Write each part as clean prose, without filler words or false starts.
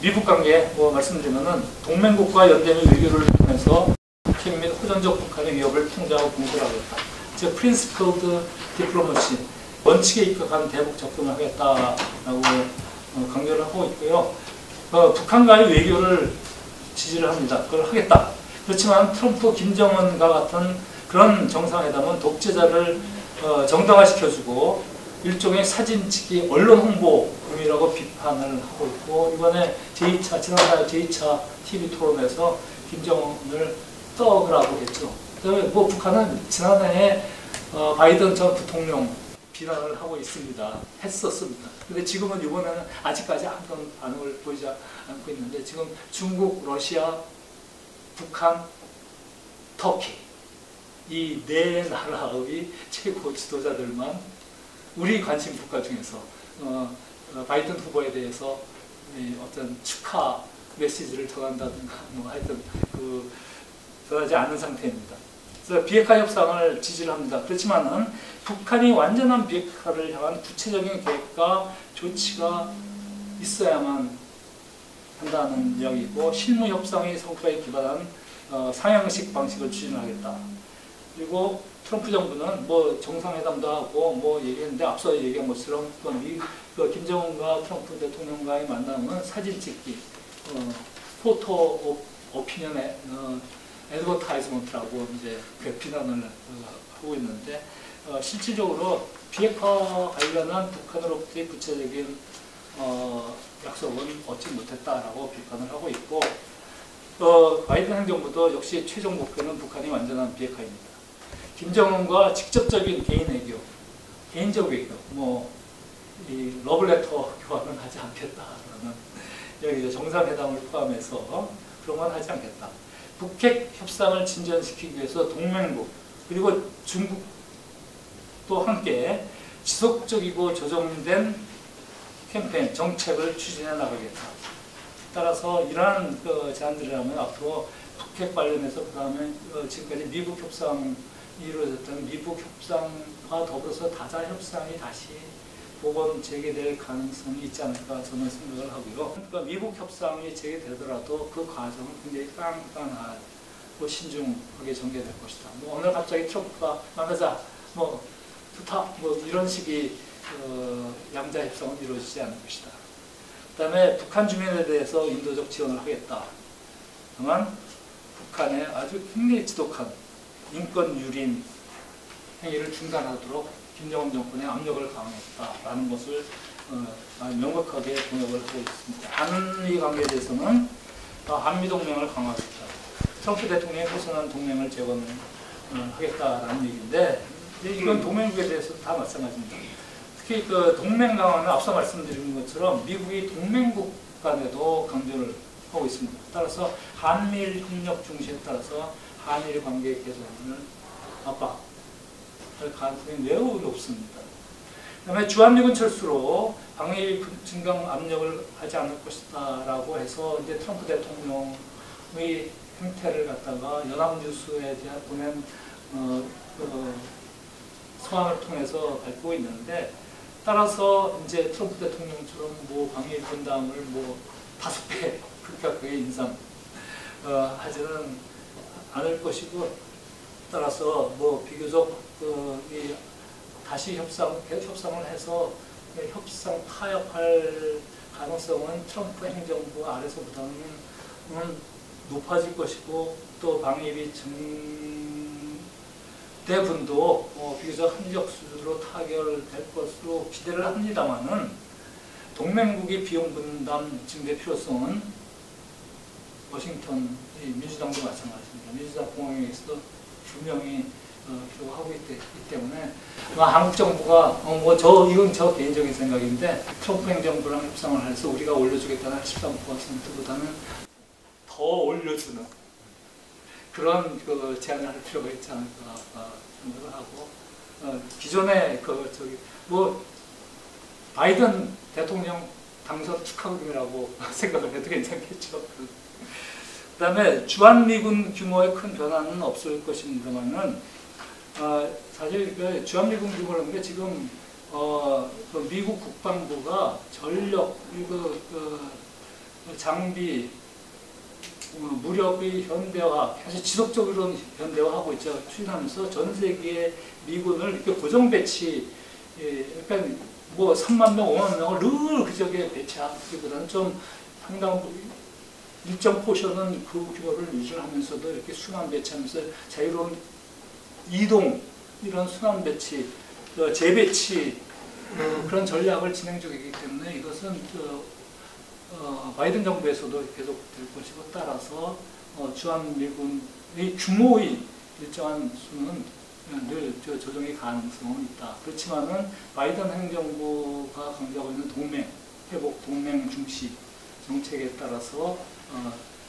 미북 관계 말씀드리면은 동맹국과 연대 및 외교를 통해서 북핵 및 호전적 북한의 위협을 통제하고 공세하겠다. 즉 프린시플드 디플로머시, 원칙에 입각한 대북 접근을 하겠다라고 강조를 하고 있고요. 북한과의 외교를 지지를 합니다. 그걸 하겠다. 그렇지만 트럼프, 김정은과 같은 그런 정상회담은 독재자를 정당화시켜주고 일종의 사진찍기 언론 홍보금이라고 비판을 하고 있고, 이번에 지난달 제2차 TV 토론에서 김정은을 떡이라고 했죠. 그다음에 북한은 지난해에 바이든 전 부통령 비난을 하고 있습니다. 했었습니다. 근데 지금은 이번에는 아직까지 아무런 반응을 보이지 않고 있는데, 지금 중국, 러시아, 북한, 터키 이 네 나라의 최고 지도자들만 우리 관심 국가 중에서 바이든 후보에 대해서 어떤 축하 메시지를 전한다든가 하여튼 전하지 않는 상태입니다. 그래서 비핵화 협상을 지지를 합니다. 그렇지만은 북한이 완전한 비핵화를 향한 구체적인 계획과 조치가 있어야만 한다는 이야기고, 실무 협상의 성과에 기반한 상향식 방식을 추진하겠다. 그리고 트럼프 정부는 정상회담도 하고 얘기했는데, 앞서 얘기한 것처럼 김정은과 트럼프 대통령과의 만남은 사진 찍기, 포토 오피니언의 애드버타이즈먼트라고 이제 비난을 하고 있는데, 실질적으로 비핵화 관련한 북한으로부터의 구체적인 약속은 얻지 못했다라고 비판을 하고 있고, 바이든 행정부도 역시 최종 목표는 북한이 완전한 비핵화입니다. 김정은과 직접적인 개인 외교, 개인적 외교, 이 러블레터 교환은 하지 않겠다라는 여기 정상회담을 포함해서 그런 건 하지 않겠다. 북핵 협상을 진전시키기 위해서 동맹국 그리고 중국도 함께 지속적이고 조정된 캠페인, 정책을 추진해 나가겠다. 따라서 이러한 제안들이라면 앞으로 북핵 관련해서 그다음에 지금까지 미북 협상이 이루어졌던 미북 협상과 더불어서 다자 협상이 다시 복원 재개될 가능성이 있지 않을까 저는 생각을 하고요. 그러니까 미북 협상이 재개되더라도 그 과정은 굉장히 깐깐하고 신중하게 전개될 것이다. 오늘 갑자기 트럼프가 만나자, 좋다, 이런 식의 양자 협상은 이루어지지 않을 것이다. 그 다음에 북한 주민에 대해서 인도적 지원을 하겠다. 다만 북한의 아주 굉장히 지독한 인권 유린 행위를 중단하도록 김정은 정권의 압력을 강화했다라는 것을 명백하게 동역을 하고 있습니다. 한미 관계에 대해서는 한미 동맹을 강화하겠다. 트럼프 대통령이 호선한 동맹을 재건하겠다라는 얘기인데, 이건 동맹국에 대해서 다 마찬가지입니다. 특히 동맹 강화는 앞서 말씀드린 것처럼 미국이 동맹국 간에도 강조를 하고 있습니다. 따라서 한미일 협력 중시에 따라서 한일 관계 개선을 압박할 가능성이 매우 높습니다. 그다음에 주한미군 철수로 방위비 증강 압력을 하지 않을 것이다라고 해서 이제 트럼프 대통령의 행태를 갖다가 연합뉴스에 대한 보낸 서한을 통해서 밝히고 있는데, 따라서 이제 트럼프 대통령처럼 방위 분담을 5배 급격하게 인상하지는 않을 것이고, 따라서 비교적 다시 협상을 해서 협상 타협할 가능성은 트럼프 행정부 아래서보다는 높아질 것이고, 또 방위비 대분도 비교적 합리적 수준으로 타결될 것으로 기대를 합니다만은, 동맹국의 비용 분담 증대 필요성은 워싱턴 민주당도 마찬가지입니다. 민주당 공항에서도 분명히 기록하고 있기 때문에 한국 정부가 이건 저 개인적인 생각인데, 트럼프 행정부랑 협상을 해서 우리가 올려주겠다는 13%보다는 더 올려주는 그런 제안을 할 필요가 있지 않을까 생각을 하고, 기존에 바이든 대통령 당선 축하금이라고 생각을 해도 괜찮겠죠. 그 다음에 주한미군 규모의 큰 변화는 없을 것입니다만은, 사실 주한미군 규모라는 게 지금 미국 국방부가 전력 장비, 무력의 현대화, 계속 지속적으로 현대화하고 있죠. 추진하면서 전 세계의 미군을 이렇게 고정 배치, 그러니까 뭐 3만 명, 5만 명을 늘 그저기에 배치하기보다는 좀 상당 일정 포션은 그 규모를 유지하면서도 이렇게 순환 배치하면서 자유로운 이동, 이런 순환 배치, 재배치 그런 전략을 진행 중이기 때문에 이것은 바이든 정부에서도 계속 될 것이고, 따라서 주한미군의 규모의 일정한 수는 늘 조정의 가능성은 있다. 그렇지만은 바이든 행정부가 강조하고 있는 동맹, 회복 동맹 중시 정책에 따라서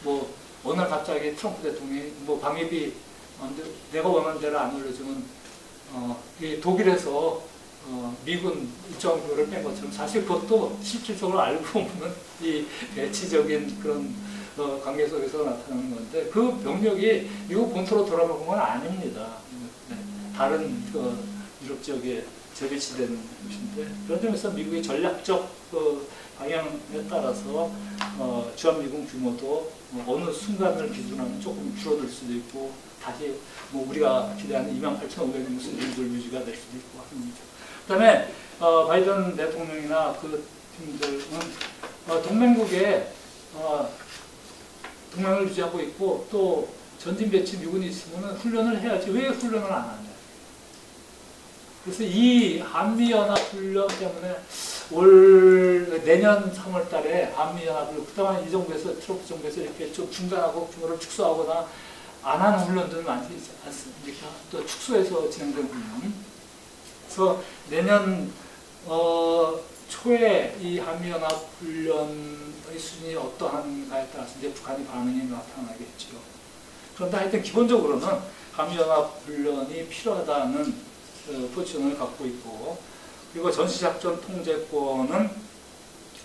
뭐 어느 날 갑자기 트럼프 대통령이 뭐 방위비 내가 원하는 대로 안 올려주면 이 독일에서 미군 일정 규모를 뺀 것처럼, 사실 그것도 실질적으로 알고 보면 이 배치적인 그런 관계 속에서 나타나는 건데, 그 병력이 미국 본토로 돌아가는 건 아닙니다. 네. 다른 유럽 지역에 재배치된 곳인데, 그런 점에서 미국의 전략적 방향에 따라서 주한미군 규모도 어느 순간을 기준으로 조금 줄어들 수도 있고, 다시 뭐 우리가 기대하는 28,500명 수준으로 유지가 될 수도 있고 하는 거죠. 그 다음에 바이든 대통령이나 그 팀들은 동맹국에 동맹을 유지하고 있고, 또 전진 배치 미군이 있으면 훈련을 해야지 왜 훈련을 안 하냐. 그래서 이 한미연합훈련 때문에 내년 3월 달에 한미연합을 그동안 이 정부에서, 트럼프 정부에서 이렇게 좀 중단하고 규모를 축소하거나 안 하는 훈련들은 많지 않습니까? 또 축소해서 진행된 훈련. 그래서 내년 초에 이 한미연합훈련의 수준이 어떠한가에 따라서 이제 북한의 반응이 나타나겠죠. 그런데 하여튼 기본적으로는 한미연합훈련이 필요하다는 포지션을 갖고 있고, 그리고 전시작전 통제권은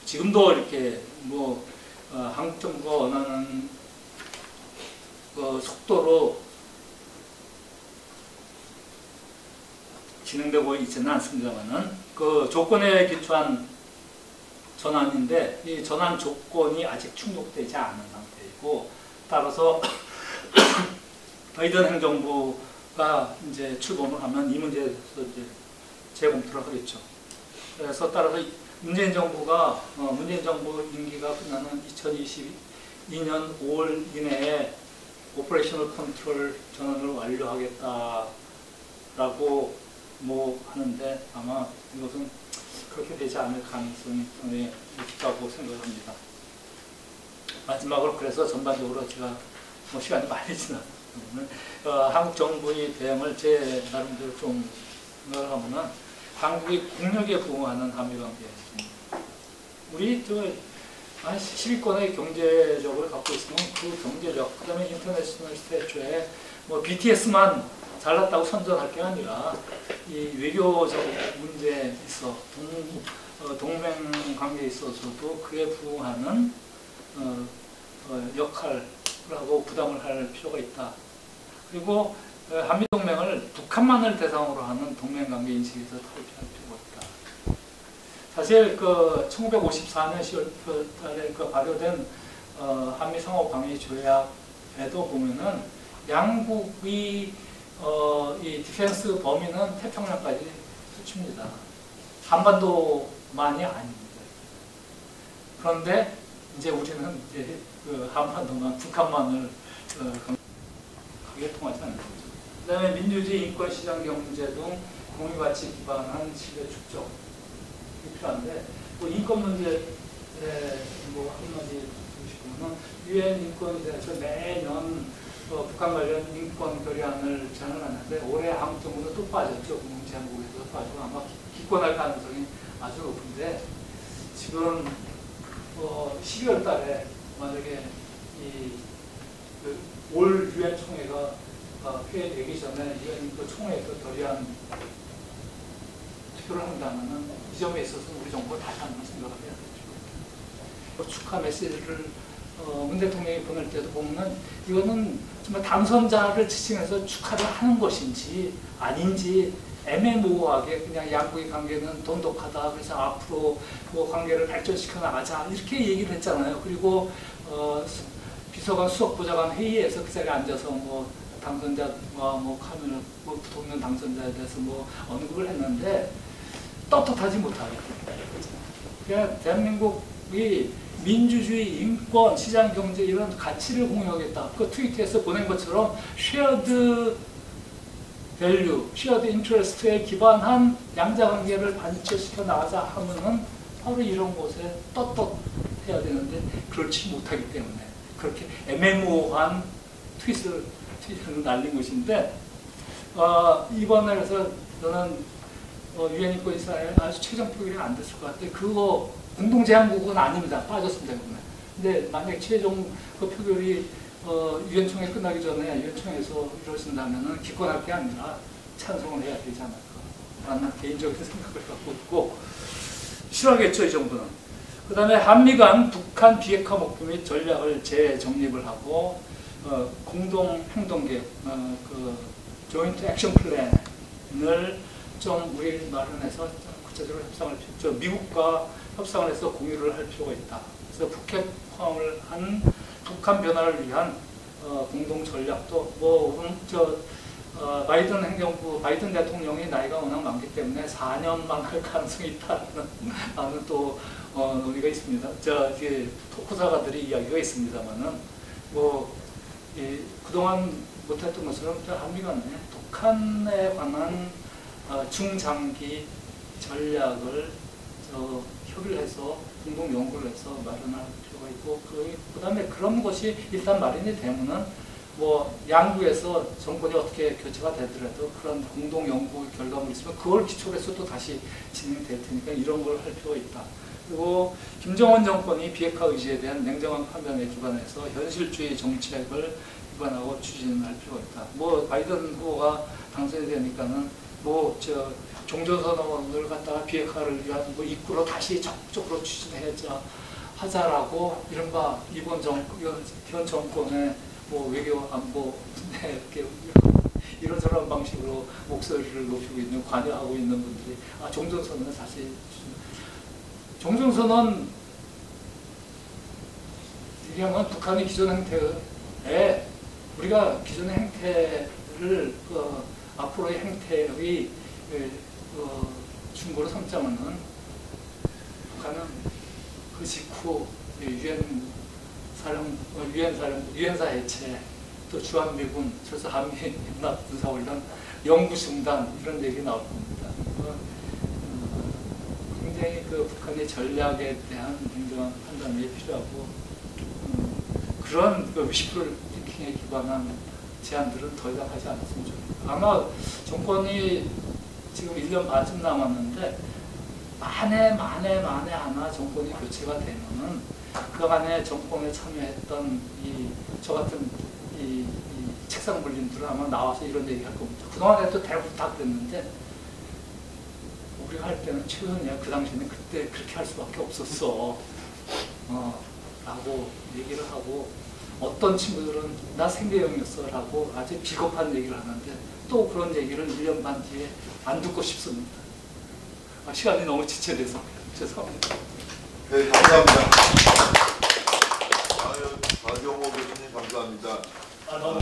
지금도 이렇게 뭐 한국 정부가 원하는 속도로 진행되고 있지는 않습니다만은, 그 조건에 기초한 전환인데, 이 전환 조건이 아직 충족되지 않은 상태이고, 따라서 바이든 행정부가 이제 출범을 하면 이 문제에 대해서 이제 재검토를 하겠죠. 그래서 따라서 문재인 정부가 문재인 정부 임기가 끝나는 2022년 5월 이내에 오퍼레이셔널 컨트롤 전환을 완료하겠다라고 뭐 하는데, 아마 이것은 그렇게 되지 않을 가능성이 있다고 생각합니다. 마지막으로 그래서 전반적으로 제가 뭐 시간이 많이 지나서 한국 정부의 대응을 제 나름대로 좀 생각을 하면은, 한국이 국력에 부응하는 한미관계, 우리 10위권의 경제력을 갖고 있으면 그 경제력, 그 다음에 인터내셔널 스태처에 뭐 BTS만 잘났다고 선전할 게 아니라 이 외교적 문제에 있어 동맹 관계에 있어서도 그에 부응하는 역할을 하고 부담을 할 필요가 있다. 그리고 한미동맹을 북한만을 대상으로 하는 동맹관계 인식에서 탈피할 필요가 있다. 사실 1954년 10월 달에 발효된 한미상호방위조약에도 보면은 양국의 이 디펜스 범위는 태평양까지 수치입니다. 한반도만이 아닙니다. 그런데 이제 우리는 이제 한반도만, 북한만을 그게 통하지 않는 거죠. 그 다음에 민주주의, 인권, 시장, 경제 등 공유가치 기반한 신뢰 축적이 필요한데, 뭐 인권 문제에 뭐 한마디 보시면은 유엔 인권위에서 매년 북한 관련 인권 결의안을 제안을 하는데, 올해 한국 정부는 또 빠졌죠. 국무제한국에서 빠지고 아마 기권할 가능성이 아주 높은데, 지금 12월 달에 만약에 올 유엔 총회가 폐회되기 전에 유엔 총회에서 결의안 투표를 한다면은, 이 점에 있어서 우리 정부가 다시 한번 생각을 해야 되죠. 축하 메시지를 문 대통령이 보낼 때도 보면은, 이거는 정말 당선자를 지칭해서 축하를 하는 것인지 아닌지 애매모호하게 그냥 양국의 관계는 돈독하다. 그래서 앞으로 뭐 관계를 발전시켜 나가자 이렇게 얘기를 했잖아요. 그리고 비서관 수석보좌관 회의에서 그 자리에 앉아서 뭐 당선자와 뭐 카메라 뭐 부통령 당선자에 대해서 뭐 언급을 했는데 떳떳하지 못하겠다. 그냥 대한민국이 민주주의, 인권, 시장 경제 이런 가치를 공유하겠다. 그 트위터에서 보낸 것처럼 쉐어드 밸류, 쉐어드 인트레스트에 기반한 양자관계를 발전시켜 나가자 하면은 바로 이런 곳에 떳떳해야 되는데 그렇지 못하기 때문에 그렇게 애매모호한 트윗을 날린 것인데 이번에 그래서 저는 유엔 인권 이사에 아주 최종 표결이 안 됐을 것 같아요. 그거 공동 제안국은 아닙니다. 빠졌습니다. 근데 만약 최종 그 표결이 유엔 총회 끝나기 전에 유엔 총회에서 이루어진다면은 기권할 게 아니라 찬성을 해야 되지 않을까라는 개인적인 생각을 갖고 있고 싫어하겠죠 이 정부는. 그다음에 한미 간 북한 비핵화 목표 및 전략을 재정립을 하고 공동 행동 계획, 그 조인트 액션 플랜을 좀 우리 마련해서 구체적으로 협상을 미국과 협상을 해서 공유를 할 필요가 있다. 그래서 북핵 포함을 한 북한 변화를 위한 공동 전략도 바이든 행정부, 바이든 대통령이 나이가 워낙 많기 때문에 4년만 할 가능성이 있다는 또 논의가 있습니다. 이게 토크사가들이 이야기가 있습니다만은 그동안 못했던 것처럼 한미 간에 북한에 관한 중장기 전략을 협의를 해서 공동 연구를 해서 마련할 필요가 있고 그 다음에 그런 것이 일단 마련이 되면은 양국에서 정권이 어떻게 교체가 되더라도 그런 공동 연구 결과물이 있으면 그걸 기초로 해서 또 다시 진행될 테니까 이런 걸 할 필요가 있다. 그리고 김정은 정권이 비핵화 의지에 대한 냉정한 판단에 기반해서 현실주의 정책을 기반하고 추진할 필요가 있다. 바이든 후보가 당선이 되니까는 종전선언을 갖다가 비핵화를 위한 입구로 다시 적극적으로 하자라고 이른바 현 정권의 외교 안보 이렇게 이런저런 방식으로 목소리를 높이고 있는 관여하고 있는 분들이 종전선언은 사실 종전선언 얘기하면 북한의 기존 행태에 우리가 기존의 행태를 앞으로의 행태의 충고로 삼자면은 북한은 그 직후 유엔사 해체, 또 주한미군, 그래서 한미연합 군사훈련, 영구 중단 이런 얘기 나올 겁니다. 굉장히 북한의 전략에 대한 냉정한 판단이 필요하고 그런 위시풀 팅킹에 기반한 제안들은 더 이상 하지 않았으면 좋겠다. 아마 정권이 지금 1년 반쯤 남았는데 만에 하나 정권이 교체가 되면은 그 안에 정권에 참여했던 저 같은 책상 불림들은 아마 나와서 이런 얘기 할 겁니다. 그동안에도 대부분 다 그랬는데 우리가 할 때는 최선이야. 그 당시에는 그때 그렇게 할 수밖에 없었어. 라고 얘기를 하고 어떤 친구들은 나 생계형이었어 라고 아주 비겁한 얘기를 하는데 또 그런 얘기를 1년 반 뒤에 안 듣고 싶습니다. 시간이 너무 지체돼서 죄송합니다. 네, 감사합니다. 박영호 교수님 감사합니다. 너무